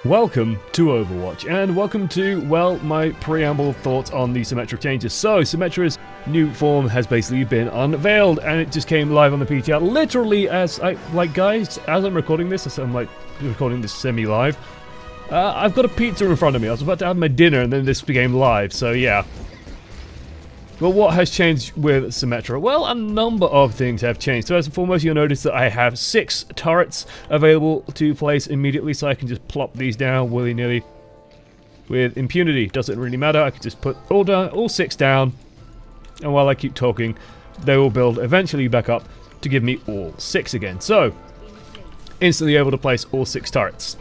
Welcome to Overwatch, and welcome to, well, my preamble thoughts on the Symmetra changes. So, Symmetra's new form has basically been unveiled, and it just came live on the PTR, literally as guys, as I'm recording this, as I'm, recording this semi-live, I've got a pizza in front of me. I was about to have my dinner, and then this became live, so yeah. Well, what has changed with Symmetra? Well, a number of things have changed. So, first and foremost, you'll notice that I have 6 turrets available to place immediately, so I can just plop these down willy-nilly with impunity. Doesn't really matter. I can just put all 6 down, and while I keep talking, they will build eventually back up to give me all 6 again. So, instantly able to place all 6 turrets.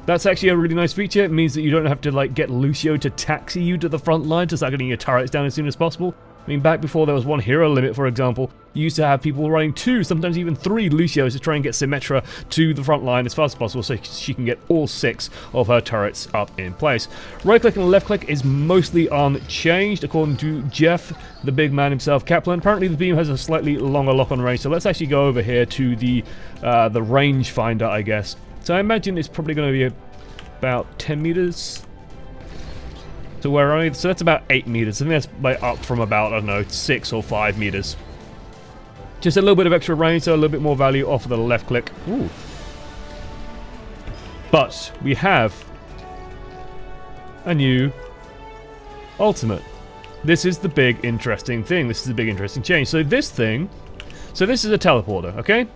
That's actually a really nice feature. It means that you don't have to get Lucio to taxi you to the front line to start getting your turrets down as soon as possible. I mean, back before there was one hero limit, for example, you used to have people running 2, sometimes even 3 Lucios to try and get Symmetra to the front line as fast as possible so she can get all 6 of her turrets up in place. Right click and left click is mostly unchanged, according to Jeff, the big man himself, Kaplan. Apparently the beam has a slightly longer lock-on range, so let's actually go over here to the range finder, I guess. So I imagine it's probably going to be about 10 meters to where I am. So that's about 8 meters. I think that's up from about, I don't know, 6 or 5 meters. Just a little bit of extra range, so a little bit more value off of the left click. Ooh. But we have a new ultimate. This is the big interesting thing. This is the big interesting change. So this is a teleporter, okay?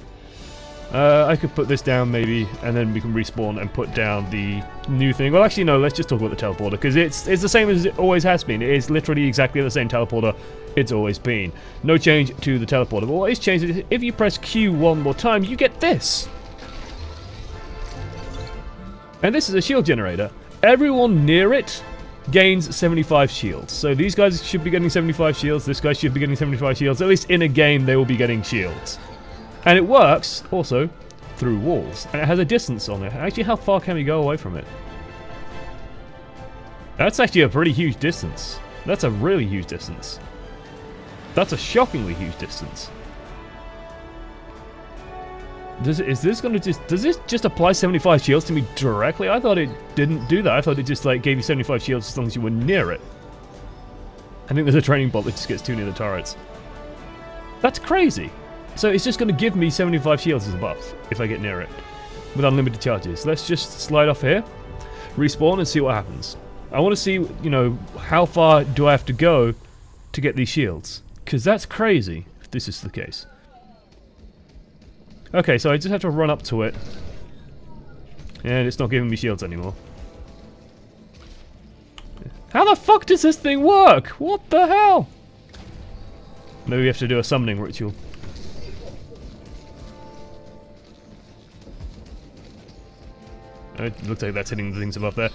I could put this down maybe, and then we can respawn and put down the new thing. Well, actually, no, let's just talk about the teleporter, because it's the same as it always has been. It is literally exactly the same teleporter it's always been. No change to the teleporter. But what is changed is if you press Q one more time, you get this. And this is a shield generator. Everyone near it gains 75 shields. So these guys should be getting 75 shields. This guy should be getting 75 shields. At least in a game, they will be getting shields. And it works, also, through walls. And it has a distance on it. Actually, how far can we go away from it? That's actually a pretty huge distance. That's a really huge distance. That's a shockingly huge distance. Does this just apply 75 shields to me directly? I thought it didn't do that. I thought it just gave you 75 shields as long as you were near it. I think there's a training bot that just gets too near the turrets. That's crazy. So it's just going to give me 75 shields as a buff if I get near it with unlimited charges. Let's just slide off here, respawn, and see what happens. I want to see, how far do I have to go to get these shields? Because that's crazy if this is the case. Okay, so I just have to run up to it. And it's not giving me shields anymore. How the fuck does this thing work? What the hell? Maybe we have to do a summoning ritual. It looks like that's hitting the things above there.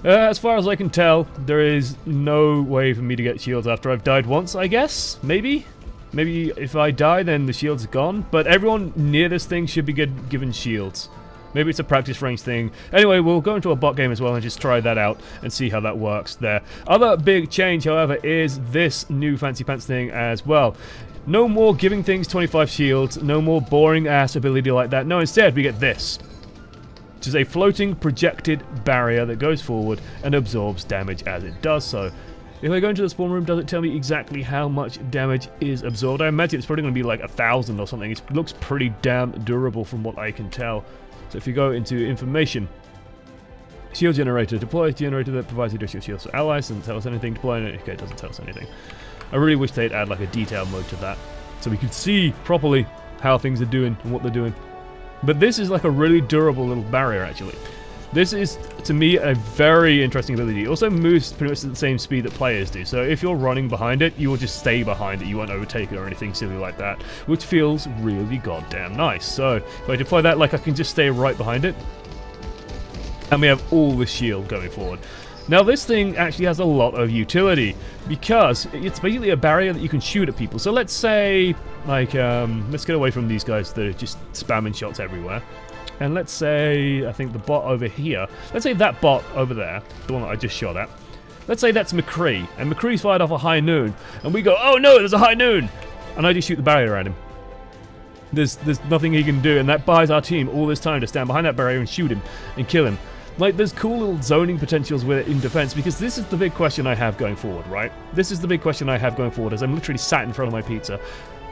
As far as I can tell, there is no way for me to get shields after I've died once, I guess? Maybe? Maybe if I die, then the shield's are gone. But everyone near this thing should be given shields. Maybe it's a practice range thing. Anyway, we'll go into a bot game as well and just try that out and see how that works there. Other big change, however, is this new fancy pants thing as well. No more giving things 25 shields. No more boring ass ability like that. No, instead we get this. Which is a floating projected barrier that goes forward and absorbs damage as it does so. If I go into the spawn room, does it tell me exactly how much damage is absorbed? I imagine it's probably going to be like 1,000 or something. It looks pretty damn durable from what I can tell. So if you go into information, shield generator, deploy generator that provides additional shields for allies, doesn't tell us anything, deploy it, okay, it doesn't tell us anything. I really wish they'd add a detail mode to that, so we could see properly how things are doing and what they're doing. But this is a really durable little barrier, actually. This is, to me, a very interesting ability. It also moves pretty much at the same speed that players do. So if you're running behind it, you will just stay behind it. You won't overtake it or anything silly like that, which feels really goddamn nice. So if I deploy that, I can just stay right behind it. And we have all the shield going forward. Now this thing actually has a lot of utility because it's basically a barrier that you can shoot at people. So let's say, let's get away from these guys that are just spamming shots everywhere. And let's say, I think the bot over here, let's say that bot over there, the one that I just shot at, let's say that's McCree, and McCree's fired off a high noon, and we go, oh no, there's a high noon, and I just shoot the barrier at him. There's nothing he can do, and that buys our team all this time to stand behind that barrier and shoot him and kill him. Like, there's cool little zoning potentials with it in defense, because this is the big question I have going forward, right? This is the big question I have going forward as I'm literally sat in front of my pizza.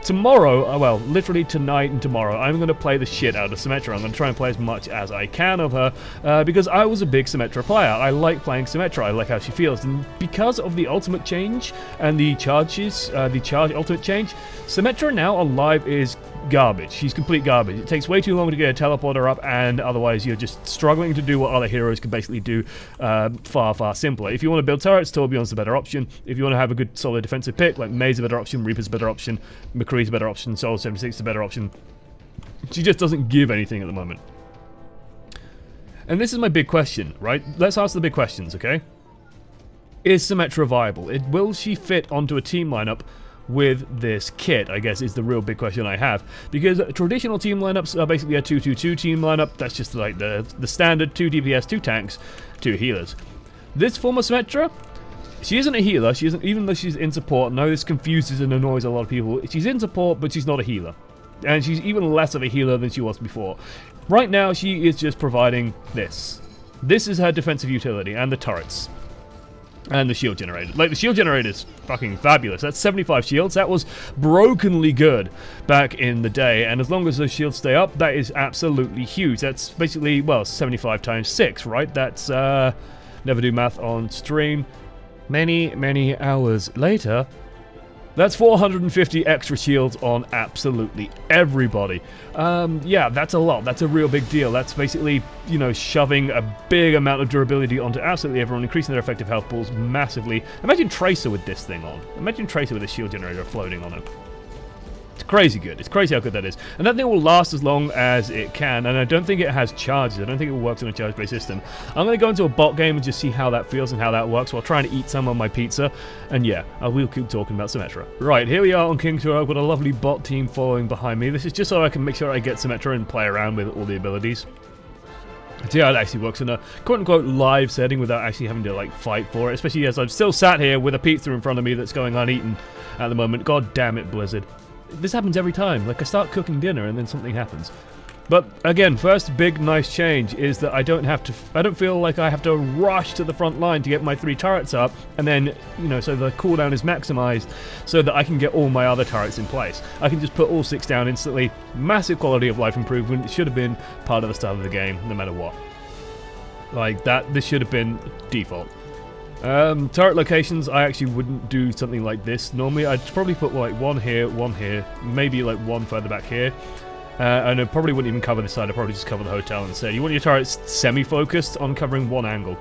Tomorrow, well, literally tonight and tomorrow, I'm going to play the shit out of Symmetra. I'm going to try and play as much as I can of her, because I was a big Symmetra player. I like playing Symmetra. I like how she feels. And because of the ultimate change and the charge ultimate change, Symmetra now alive is garbage. She's complete garbage. It takes way too long to get a teleporter up, and otherwise you're just struggling to do what other heroes can basically do far, far simpler. If you want to build turrets, Tourbillon's the better option. If you want to have a good solid defensive pick, like May's a better option, Reaper's a better option, McCree's a better option, Soul 76 is a better option. She just doesn't give anything at the moment. And this is my big question, right? Let's ask the big questions, okay? Is Symmetra viable? Will she fit onto a team lineup with this kit, I guess, is the real big question I have. Because traditional team lineups are basically a 2-2-2 team lineup. That's just like the standard 2 DPS, 2 tanks, 2 healers. This form of Symmetra, she isn't a healer. She isn't, even though she's in support. I know this confuses and annoys a lot of people. She's in support, but she's not a healer. And she's even less of a healer than she was before. Right now, she is just providing this. This is her defensive utility, and the turrets. And the shield generator. Like, the shield generator is fucking fabulous. That's 75 shields. That was brokenly good back in the day. And as long as those shields stay up, that is absolutely huge. That's basically, well, 75 times 6, right? That's, never do math on stream. Many hours later, that's 450 extra shields on absolutely everybody. Yeah, that's a lot. That's a real big deal. That's basically, you know, shoving a big amount of durability onto absolutely everyone, increasing their effective health pools massively. Imagine Tracer with this thing on. Imagine Tracer with a shield generator floating on it. It's crazy good. It's crazy how good that is. And that thing will last as long as it can, and I don't think it has charges. I don't think it works on a charge-based system. I'm going to go into a bot game and just see how that feels and how that works while trying to eat some on my pizza. And yeah, I will keep talking about Symmetra. Right, here we are on King Tour. I've got a lovely bot team following behind me. This is just so I can make sure I get Symmetra and play around with all the abilities. See how it actually works in a quote-unquote live setting without actually having to, like, fight for it. Especially as I'm still sat here with a pizza in front of me that's going uneaten at the moment. God damn it, Blizzard. This happens every time. Like, I start cooking dinner and then something happens. But again, first big nice change is that I don't feel like I have to rush to the front line to get my 3 turrets up, and then, you know, so the cooldown is maximized so that I can get all my other turrets in place. I can just put all 6 down instantly. Massive quality of life improvement. It should have been part of the start of the game, no matter what. Like that, this should have been default. Turret locations, I actually wouldn't do something like this. Normally, I'd probably put like one here, maybe like one further back here. And I probably wouldn't even cover this side, I'd probably just cover the hotel instead. You want your turrets semi-focused on covering one angle.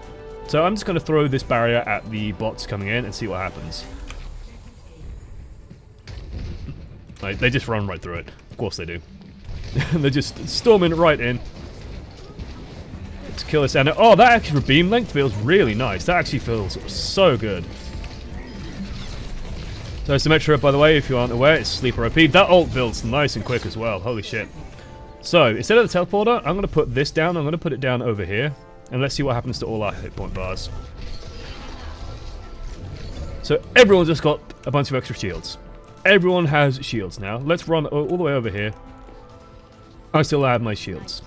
So I'm just going to throw this barrier at the bots coming in and see what happens. Like, they just run right through it. Of course they do. They're just storming right in. Let's kill this and oh, that extra beam length feels really nice. That actually feels so good. So Symmetra, by the way, if you aren't aware, it's sleeper OP. That ult builds nice and quick as well. Holy shit. So instead of the teleporter, I'm going to put this down. I'm going to put it down over here. And let's see what happens to all our hit point bars. So everyone just got a bunch of extra shields. Everyone has shields now. Let's run all the way over here. I still have my shields.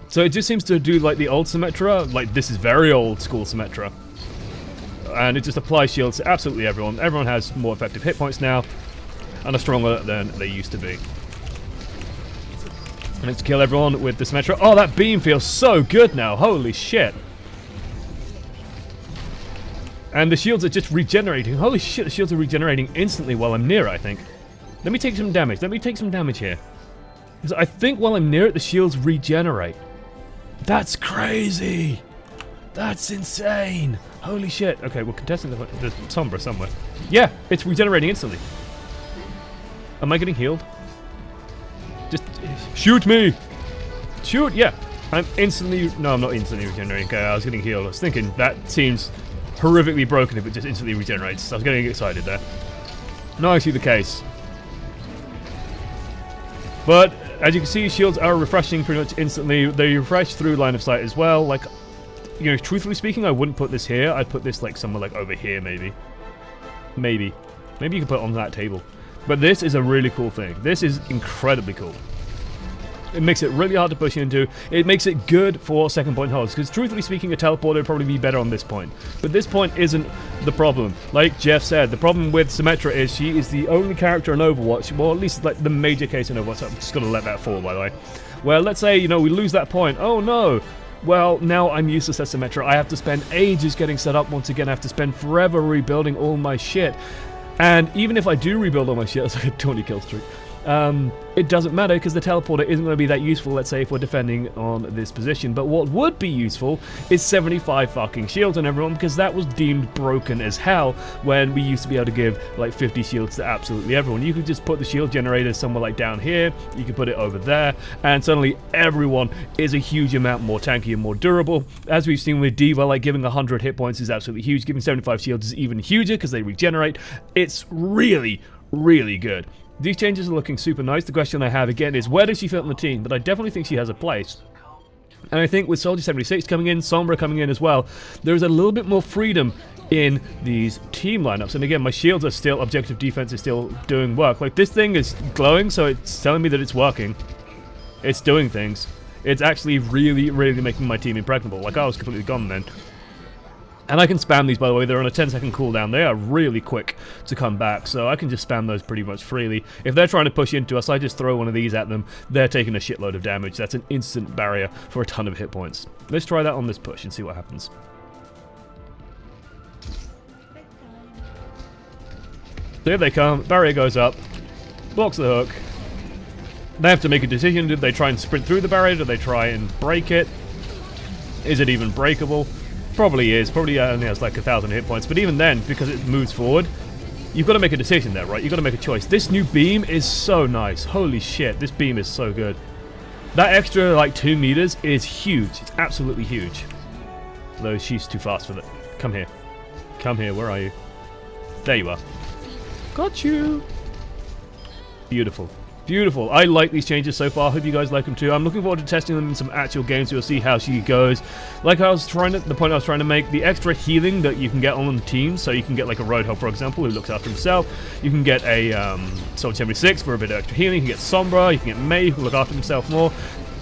So it just seems to do like the old Symmetra. Like, this is very old school Symmetra. And it just applies shields to absolutely everyone. Everyone has more effective hit points now. And are stronger than they used to be. And let's kill everyone with the Symmetra. Oh, that beam feels so good now. Holy shit. And the shields are just regenerating. Holy shit, the shields are regenerating instantly while I'm near it, I think. Let me take some damage. Let me take some damage here. Because I think while I'm near it, the shields regenerate. That's crazy. That's insane. Holy shit. Okay, we're contesting the Sombra somewhere. Yeah, it's regenerating instantly. Am I getting healed? Just shoot me. Shoot, yeah. I'm instantly... No, I'm not instantly regenerating. Okay, I was getting healed. I was thinking that seems horrifically broken if it just instantly regenerates. I was getting excited there. Not actually the case. But as you can see, shields are refreshing pretty much instantly. They refresh through line of sight as well. Like, you know, truthfully speaking, I wouldn't put this here. I'd put this like somewhere like over here, maybe. Maybe you could put it on that table. But this is a really cool thing. This is incredibly cool. It makes it really hard to push into. It makes it good for second point holds, because truthfully speaking, a teleporter would probably be better on this point. But this point isn't the problem. Like Jeff said, the problem with Symmetra is she is the only character in Overwatch, well, at least like the major case in Overwatch. I'm just going to let that fall, by the way. Where let's say, you know, we lose that point. Oh no! Well, now I'm useless as Symmetra. I have to spend ages getting set up once again. I have to spend forever rebuilding all my shit. And even if I do rebuild all my shit, it's like a 20 kill streak. It doesn't matter because the teleporter isn't going to be that useful, let's say, if we're defending on this position. But what would be useful is 75 fucking shields on everyone, because that was deemed broken as hell when we used to be able to give like 50 shields to absolutely everyone. You could just put the shield generator somewhere like down here, you could put it over there, and suddenly everyone is a huge amount more tanky and more durable. As we've seen with D.Va, like giving 100 hit points is absolutely huge, giving 75 shields is even huger because they regenerate. It's really, really good. These changes are looking super nice. The question I have again is, where does she fit on the team? But I definitely think she has a place. And I think with Soldier 76 coming in, Sombra coming in as well, there's a little bit more freedom in these team lineups. And again, my shields are still, objective defense is still doing work. Like, this thing is glowing, so it's telling me that it's working. It's doing things. It's actually really, really making my team impregnable. Like, I was completely gone then. And I can spam these, by the way. They're on a 10-second cooldown. They are really quick to come back, so I can just spam those pretty much freely. If they're trying to push into us, I just throw one of these at them. They're taking a shitload of damage. That's an instant barrier for a ton of hit points. Let's try that on this push and see what happens. So here they come. Barrier goes up. Blocks the hook. They have to make a decision. Did they try and sprint through the barrier? Do they try and break it? Is it even breakable? Probably is. Probably only has like 1,000 hit points. But even then, because it moves forward, you've got to make a decision there, right? You've got to make a choice. This new beam is so nice. Holy shit, this beam is so good. That extra, like, 2 meters is huge. It's absolutely huge. Though she's too fast for that. Come here. Come here. Where are you? There you are. Got you. Beautiful. Beautiful. I like these changes so far. Hope you guys like them too. I'm looking forward to testing them in some actual games. You'll see how she goes. Like I was trying to, the point I was trying to make, the extra healing that you can get on the team. So you can get like a Roadhog, for example, who looks after himself. You can get a Soldier 76 for a bit of extra healing. You can get Sombra. You can get Mei, who can look after himself more.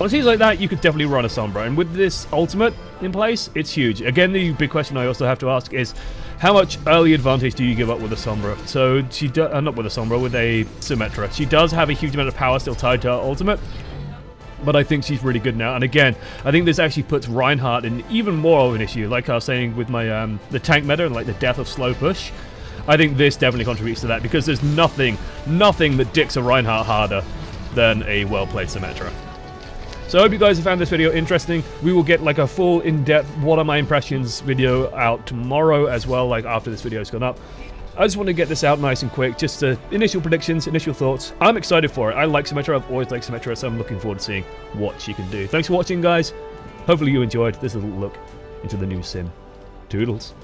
On teams like that, you could definitely run a Sombra. And with this ultimate in place, it's huge. Again, the big question I also have to ask is, how much early advantage do you give up with a Sombra? So she not with a Sombra, with a Symmetra. She does have a huge amount of power still tied to her ultimate, but I think she's really good now. And again, I think this actually puts Reinhardt in even more of an issue. Like I was saying with my the tank meta and like the death of slow push, I think this definitely contributes to that, because there's nothing that dicks a Reinhardt harder than a well-played Symmetra. So I hope you guys have found this video interesting. We will get like a full in-depth what are my impressions video out tomorrow as well, like after this video has gone up. I just want to get this out nice and quick, just initial predictions, initial thoughts. I'm excited for it. I like Symmetra, I've always liked Symmetra, so I'm looking forward to seeing what she can do. Thanks for watching, guys. Hopefully you enjoyed this little look into the new sim. Toodles.